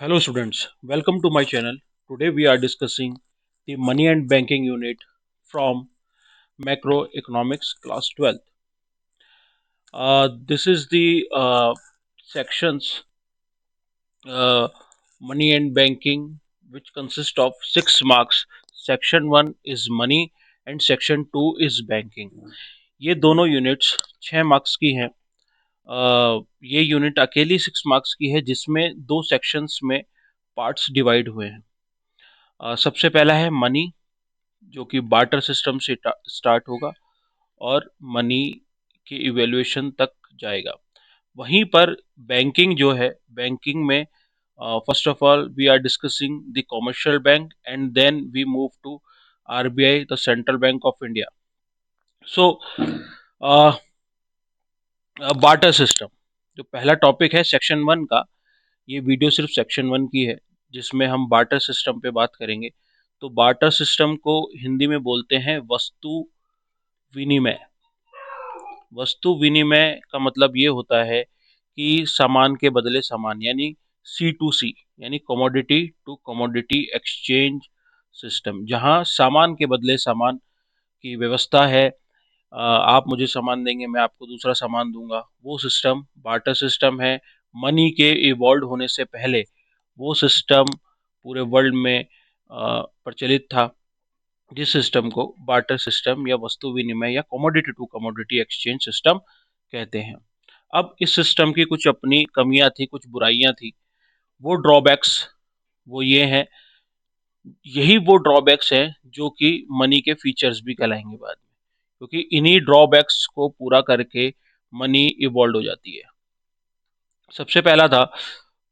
Hello students, welcome to my channel. Today we are discussing the money and banking unit from macroeconomics class 12th. This is the sections uh, money and banking which consist of 6 marks. Section 1 is money and section 2 is banking. ये दोनों units 6 marks की हैं। ये unit अकेली 6 marks की है जिसमें दो सेक्शंस में पार्ट्स डिवाइड हुए हैं। सबसे पहला है मनी जो कि बार्टर सिस्टम से स्टार्ट होगा और मनी के इवैल्यूएशन तक जाएगा। वहीं पर बैंकिंग जो है, बैंकिंग में first of all we are discussing the commercial bank and then we move to RBI, the central bank of India. So barter system जो पहला टॉपिक है सेक्शन 1 का, ये वीडियो सिर्फ सेक्शन 1 की है जिसमें हम बार्टर सिस्टम पे बात करेंगे। तो बार्टर सिस्टम को हिंदी में बोलते हैं वस्तु विनिमय। वस्तु विनिमय का मतलब ये होता है कि सामान के बदले सामान, यानी सी टू सी, यानी commodity to commodity exchange system, जहां सामान के बदले सामान की व्यवस्था है। आप मुझे सामान देंगे, मैं आपको दूसरा सामान दूंगा, वो सिस्टम बार्टर सिस्टम है। मनी के इवॉल्व होने से पहले वो सिस्टम पूरे वर्ल्ड में प्रचलित था, जिस सिस्टम को बार्टर सिस्टम या वस्तु विनिमय या commodity to commodity exchange system कहते हैं। अब इस सिस्टम की कुछ अपनी कमियां थी, कुछ बुराइयां थी। वो ड्रॉबैक्स वो ये हैं, यही वो ड्रॉबैक्स हैं जो कि मनी के फीचर्स भी कहलाएंगे बाद में, क्योंकि इन्हीं ड्रॉबैक्स को पूरा करके मनी इवॉल्व हो जाती है। सबसे पहला था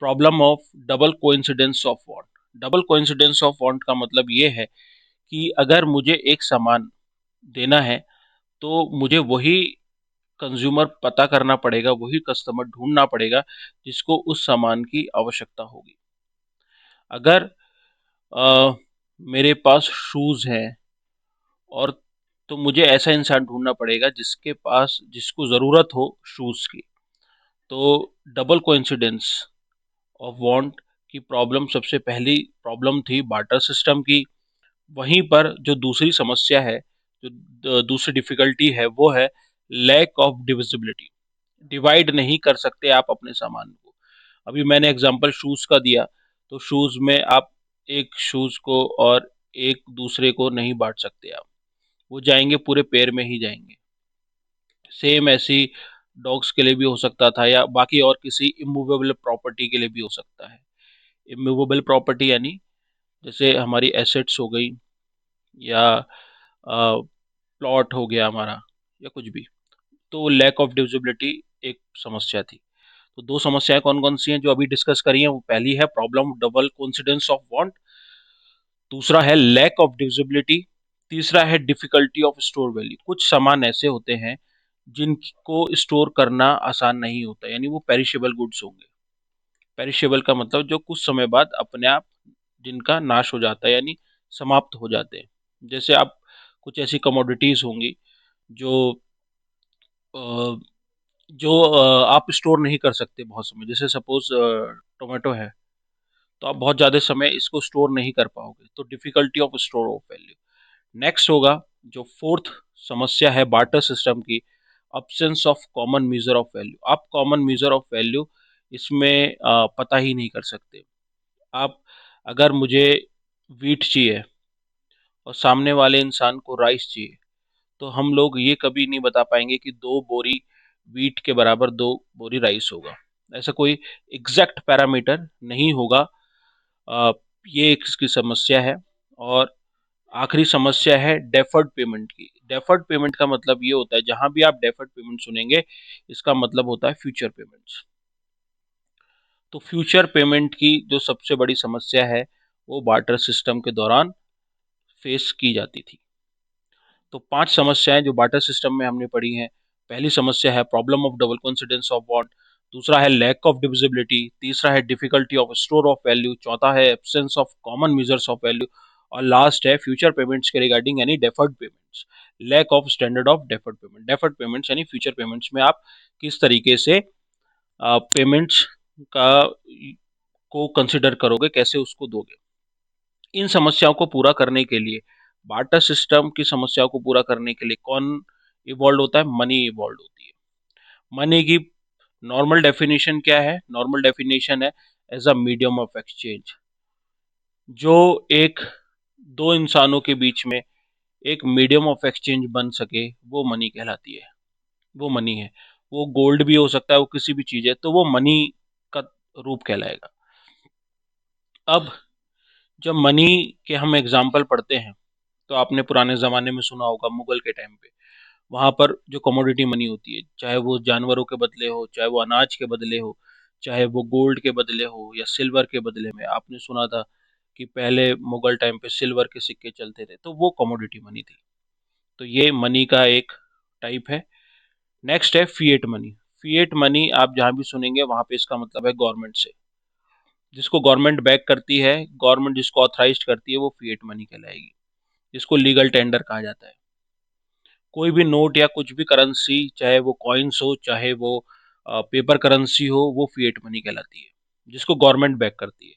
problem of double coincidence of want. Double coincidence of want का मतलब ये है कि अगर मुझे एक सामान देना है तो मुझे वही कंज्यूमर पता करना पड़ेगा, वही कस्टमर ढूंढना पड़ेगा जिसको उस सामान की आवश्यकता होगी। अगर मेरे पास शूज हैं और तो मुझे ऐसा इंसान ढूंढना पड़ेगा जिसको जरूरत हो शूज की। तो डबल कोइंसिडेंस ऑफ वांट की प्रॉब्लम सबसे पहली प्रॉब्लम थी बार्टर सिस्टम की। वहीं पर जो दूसरी समस्या है, जो दूसरी डिफिकल्टी है, वो है लैक ऑफ डिविजिबिलिटी। डिवाइड नहीं कर सकते आप अपने सामान को। अभी मैंने एग्जांपल शूज का दिया, तो शूज में आप एक शूज को और एक दूसरे को नहीं बांट सकते आप, वो जाएंगे पूरे पेयर में ही जाएंगे। सेम ऐसी डॉग्स के लिए भी हो सकता था या बाकी और किसी इमूवेबल प्रॉपर्टी के लिए भी हो सकता है। इमूवेबल प्रॉपर्टी यानी जैसे हमारी एसेट्स हो गई या प्लॉट हो गया हमारा या कुछ भी। तो लैक ऑफ डिविजिबिलिटी एक समस्या थी। तो दो समस्याएं कौन कौन सी हैं जो अभी डिस्कस करी हैं? वो पहली है problem double coincidence of want, दूसरा है लैक ऑफ डिविजिबिलिटी, तीसरा है डिफिकल्टी ऑफ स्टोर वैल्यू। कुछ सामान ऐसे होते हैं जिनको स्टोर करना आसान नहीं होता, यानी वो पेरिशेबल गुड्स होंगे। पेरिशेबल का मतलब जो कुछ समय बाद अपने आप जिनका नाश हो जाता है, यानी समाप्त हो जाते हैं। जैसे आप कुछ ऐसी कमोडिटीज होंगी जो अ, आप स्टोर नहीं कर सकते बहुत समय। जैसे सपोज टोमेटो है, तो आप बहुत ज़्यादा समय इसको स्टोर नहीं कर पाओगे, तो difficulty of store of value. Next होगा जो फोर्थ समस्या है बार्टर सिस्टम की, absence of common measure of value. आप कॉमन मेजर ऑफ वैल्यू इसमें पता ही नहीं कर सकते। आप अगर मुझे वीट चाहिए और सामने वाले इंसान को राइस चाहिए, तो हम लोग ये कभी नहीं बता पाएंगे कि 2 बोरी वीट के बराबर 2 बोरी राइस होगा। ऐसा कोई एग्जैक्ट पैरामीटर नहीं होगा। अ, ये एक इसकी समस्या है। और आखिरी समस्या है डेफर्ड पेमेंट की। डेफर्ड पेमेंट का मतलब ये होता है, जहां भी आप डेफर्ड पेमेंट सुनेंगे इसका मतलब होता है फ्यूचर पेमेंट्स। तो फ्यूचर पेमेंट की जो सबसे बड़ी समस्या है वो बार्टर सिस्टम के दौरान फेस की जाती थी। तो 5 समस्याएं जो बार्टर सिस्टम में हमने पढ़ी हैं। पहली समस्या है problem of double coincidence of want, दूसरा है लैक ऑफ डिविजिबिलिटी, तीसरा है difficulty of store of value, चौथा है absence of common measures of value, और लास्ट है फ्यूचर पेमेंट्स के रिगार्डिंग यानी deferred payments. Lack of standard of deferred payment. Deferred payments यानी फ्यूचर पेमेंट्स में आप किस तरीके से पेमेंट्स का को कंसिडर करोगे, कैसे उसको दोगे। इन समस्याओं को पूरा करने के लिए, बार्टर सिस्टम की समस्याओं को पूरा करने के लिए कौन इवॉल्व होता है? मनी इवॉल्व होती है। मनी की नॉर्मल डेफिनेशन क्या है? नॉर्मल डेफिनेशन है as a medium of exchange. जो एक दो इंसानों के बीच में एक मीडियम ऑफ एक्सचेंज बन सके, वो मनी कहलाती है, वो मनी है। वो गोल्ड भी हो सकता है, वो किसी भी चीज है, तो वो मनी का रूप कहलाएगा। अब जब मनी के हम एग्जाम्पल पढ़ते हैं, तो आपने पुराने जमाने में सुना होगा, मुगल के टाइम पे वहां पर जो कमोडिटी मनी होती है, चाहे वो जानवरों के बदले हो, चाहे वो अनाज के बदले हो, चाहे वो गोल्ड के बदले हो या सिल्वर के बदले में, आपने सुना था कि पहले मुगल टाइम पे सिल्वर के सिक्के चलते थे, तो वो कमोडिटी मनी थी। तो ये मनी का एक टाइप है। नेक्स्ट है फिएट मनी। फिएट मनी आप जहां भी सुनेंगे वहां पे इसका मतलब है गवर्नमेंट से, जिसको गवर्नमेंट बैक करती है, गवर्नमेंट जिसको ऑथराइज करती है, वो फिएट मनी कहलाएगी, जिसको लीगल टेंडर कहा जाता है। कोई भी नोट या कुछ भी करेंसी, चाहे वो कॉइन्स हो, चाहे वो पेपर करेंसी हो, वो फिएट मनी कहलाती है, जिसको गवर्नमेंट बैक करती है।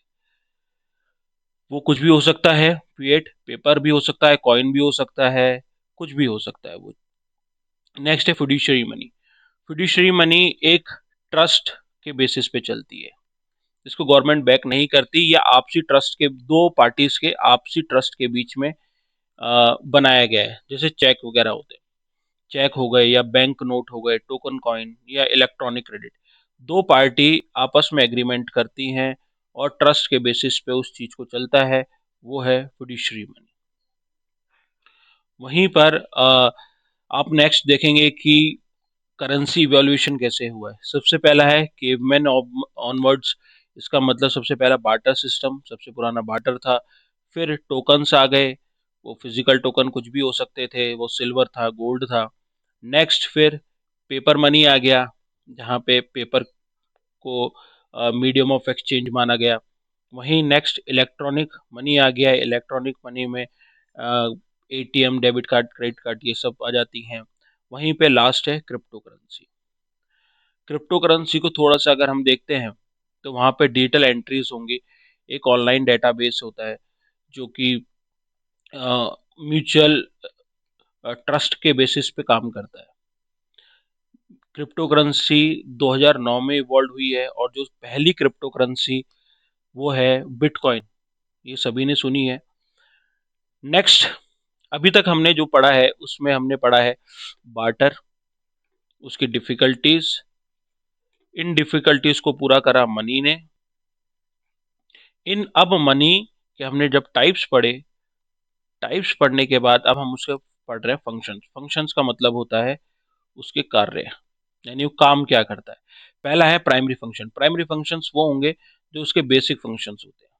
वो कुछ भी हो सकता है, फिएट पेपर भी हो सकता है, कॉइन भी हो सकता है, कुछ भी हो सकता है वो। नेक्स्ट है फिड्यूशियरी मनी। फिड्यूशियरी मनी एक ट्रस्ट के बेसिस पे चलती है, इसको गवर्नमेंट बैक नहीं करती, या आपसी ट्रस्ट के, दो पार्टीज के आपसी ट्रस्ट के बीच में बनाया गया है। जैसे चेक वगैरह होते हैं, चेक हो गए या बैंक नोट हो गए, टोकन कॉइन या इलेक्ट्रॉनिक क्रेडिट, दो पार्टी आपस में एग्रीमेंट करती हैं और ट्रस्ट के बेसिस पे उस चीज को चलता है, वो है फिड्यूशियरी मनी। वहीं पर आप नेक्स्ट देखेंगे कि करेंसी इवोल्यूशन कैसे हुआ है। सबसे पहला है केवमैन ऑनवर्ड्स, इसका मतलब सबसे पहला बार्टर सिस्टम, सबसे पुराना बार्टर था। फिर टोकन्स आ गए, वो फिजिकल टोकन कुछ भी हो सकते थे, वो सिल्वर था, गोल्ड था। नेक्स्ट फिर पेपर मनी आ गया, जहाँ पे पेपर को मीडियम ऑफ एक्सचेंज माना गया। वहीं नेक्स्ट इलेक्ट्रॉनिक मनी आ गया, इलेक्ट्रॉनिक मनी में ATM, debit card, credit card, ये सब आ जाती हैं। वहीं पे लास्ट है क्रिप्टो करेंसी। क्रिप्टो करेंसी को थोड़ा सा अगर हम देखते हैं, तो वहाँ पे डिजिटल एंट्रीज होंगी, एक ऑनलाइन डेटाबेस होता है जो कि म्यूचुअल ट्रस्ट के बेसिस पे काम करता है। क्रिप्टो करेंसी 2009 में इवॉल्व हुई है, और जो पहली क्रिप्टो करेंसी वो है बिटकॉइन, ये सभी ने सुनी है। नेक्स्ट, अभी तक हमने जो पढ़ा है उसमें हमने पढ़ा है बार्टर, उसकी डिफिकल्टीज, इन डिफिकल्टीज को पूरा करा मनी ने। इन अब मनी के हमने जब टाइप्स पढ़े, टाइप्स पढ़ने के बाद अब हम उसके पढ़ रहे हैं फंक्शंस। फंक्शंस का मतलब होता है उसके कार्य, यानी वो काम क्या करता है। पहला है प्राइमरी फंक्शन। प्राइमरी फंक्शंस वो होंगे जो उसके बेसिक फंक्शंस होते हैं।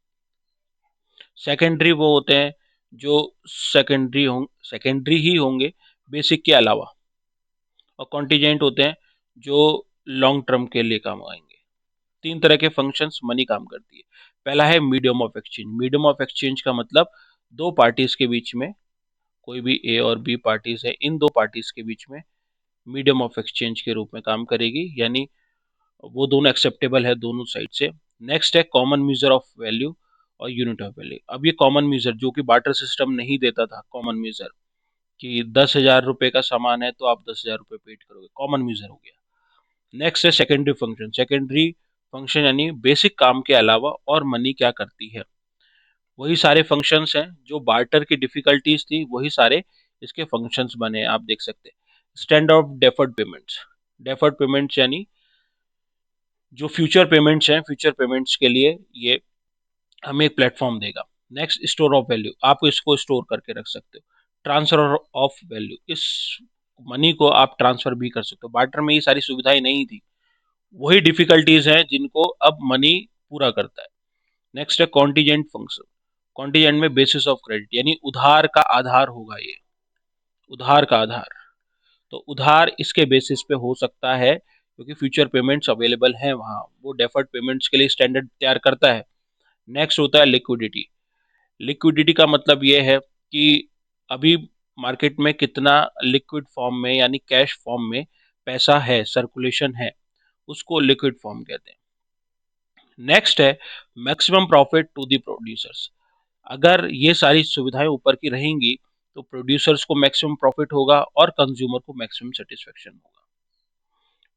सेकेंडरी वो होते हैं जो सेकेंडरी ही होंगे बेसिक के अलावा। और कॉन्टीजेंट होते हैं जो लॉन्ग टर्म के लिए काम आएंगे। तीन तरह के फंक्शंस मनी काम करती है। पहला है medium of exchange. Medium of exchange का मतलब दो पार्टीज के बीच में, कोई भी ए और बी पार्टीज है, इन दो पार्टीज के बीच में मीडियम ऑफ एक्सचेंज के रूप में काम करेगी, यानी वो दोनों एक्सेप्टेबल है दोनों साइड से। नेक्स्ट है कॉमन मीजर ऑफ वैल्यू और यूनिट ऑफ वैल्यू। अब ये कॉमन मीजर जो कि बार्टर सिस्टम नहीं देता था, कॉमन मीजर कि 10,000 रुपए का सामान है तो आप 10,000 रुपए पेड करोगे, कॉमन मीजर हो गया। नेक्स्ट है सेकेंडरी फंक्शन। सेकेंडरी फंक्शन यानी बेसिक काम के अलावा और मनी क्या करती है, वही सारे फंक्शंस हैं जो बार्टर की डिफिकल्टीज थी, वही सारे इसके फंक्शंस बने, आप देख सकते हैं। Standard of deferred payments. Deferred payments यानी जो फ्यूचर पेमेंट्स हैं, फ्यूचर पेमेंट्स के लिए ये हमें एक प्लेटफॉर्म देगा। नेक्स्ट स्टोर ऑफ वैल्यू, आप इसको स्टोर करके रख सकते हो। ट्रांसफर ऑफ वैल्यू, इस मनी को आप ट्रांसफर भी कर सकते हो। बार्टर में ये सारी सुविधाएं नहीं थी, वही डिफिकल्टीज हैं जिनको अब मनी पूरा करता है। नेक्स्ट है कॉन्टीजेंट फंक्शन। कॉन्टीजेंट में बेसिस ऑफ क्रेडिट, यानी उधार का आधार होगा ये, उधार का आधार। तो उधार इसके बेसिस पे हो सकता है क्योंकि फ्यूचर पेमेंट्स अवेलेबल हैं वहाँ, वो डेफर्ड पेमेंट्स के लिए स्टैंडर्ड तैयार करता है। नेक्स्ट होता है लिक्विडिटी। लिक्विडिटी का मतलब ये है कि अभी मार्केट में कितना लिक्विड फॉर्म में, यानी कैश फॉर्म में पैसा है, सर्कुलेशन है, उसको लिक्विड फॉर्म कहते हैं। नेक्स्ट है maximum profit to the producers. अगर ये सारी सुविधाएं ऊपर की रहेंगी तो प्रोड्यूसर्स को मैक्सिमम प्रॉफिट होगा और कंज्यूमर को मैक्सिमम सेटिस्फेक्शन होगा।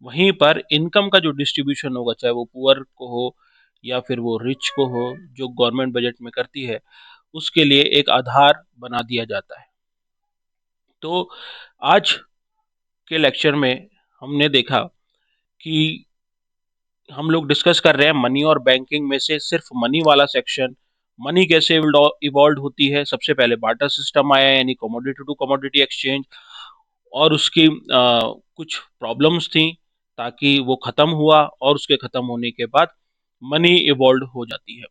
वहीं पर इनकम का जो डिस्ट्रीब्यूशन होगा, चाहे वो पुअर को हो या फिर वो रिच को हो, जो गवर्नमेंट बजट में करती है, उसके लिए एक आधार बना दिया जाता है। तो आज के लेक्चर में हमने देखा कि हम लोग डिस्कस कर रहे हैं मनी और बैंकिंग में से सिर्फ मनी वाला सेक्शन। मनी कैसे इवॉल्व होती है, सबसे पहले बार्टर सिस्टम आया यानी कमोडिटी टू कमोडिटी एक्सचेंज, और उसकी कुछ प्रॉब्लम्स थी ताकि वो खत्म हुआ, और उसके खत्म होने के बाद मनी इवॉल्व हो जाती है।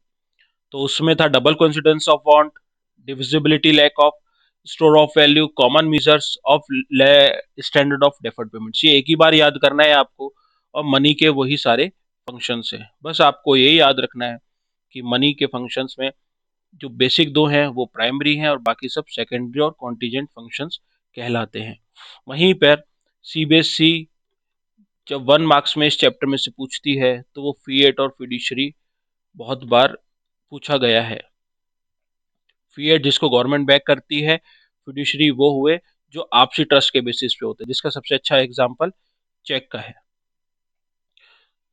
तो उसमें था double coincidence of want, divisibility lack of, store of value, common measures of standard of deferred payments. ये एक ही बार याद करना है आपको, और मनी के वही सारे फंक्शंस हैं। बस आपको ये याद रखना है कि मनी के फंक्शंस में जो बेसिक दो हैं वो प्राइमरी हैं और बाकी सब सेकेंडरी और कॉन्टीजेंट फंक्शंस कहलाते हैं। वहीं पर सीबीएसई जब 1 मार्क्स में इस चैप्टर में से पूछती है तो वो फिएट और फिड्यूशरी बहुत बार पूछा गया है। फिएट जिसको गवर्नमेंट बैक करती है, फिड्यूशरी वो हुए जो आपसी ट्रस्ट के बेसिस पे होते हैं, जिसका सबसे अच्छा एग्जांपल चेक का है।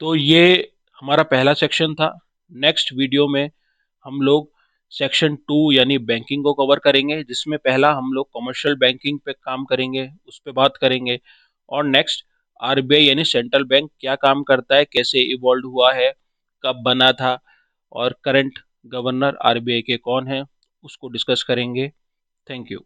तो ये हमारा पहला सेक्शन था। नेक्स्ट वीडियो में हम लोग सेक्शन 2 यानी बैंकिंग को कवर करेंगे, जिसमें पहला हम लोग कमर्शियल बैंकिंग पे काम करेंगे, उस पर बात करेंगे। और नेक्स्ट आरबीआई यानी सेंट्रल बैंक क्या काम करता है, कैसे इवॉल्व हुआ है, कब बना था, और करंट गवर्नर आरबीआई के कौन है, उसको डिस्कस करेंगे। Thank you.